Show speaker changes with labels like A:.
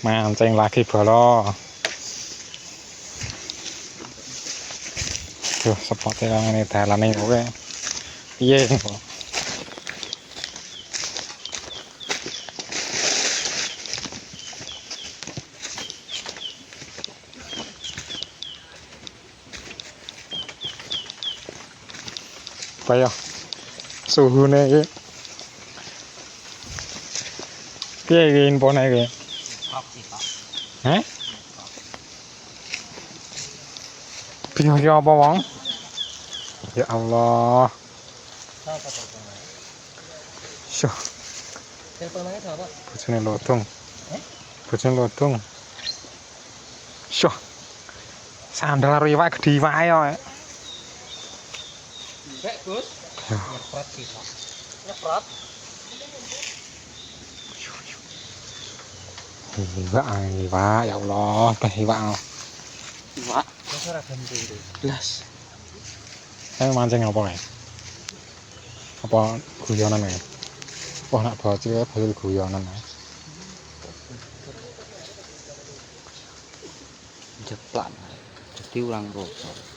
A: Mancing lagi bolo. Duh, sepotnya yang ini dalan ini oke. Iya kok. Kayak suhunya ini. Piye iki infone iki? Heh? Piye apa wong? Ya Allah. Syuh. Bojone lodong. Bojone lodong. Syuh. Sandal karo iwak gedhi iwake yo.
B: Mbek, Gus. Nyepret sih, Pak. Nyepret.
A: Iwak, ya Allah, iwak.
B: Iwak. Wis ora ganti iki. Blas.
A: Mancing apa kae? Apa guyonan kae? Wah, nak bocil ya bocil guyonan kae.
B: Jeplak. Jadi urang rasa.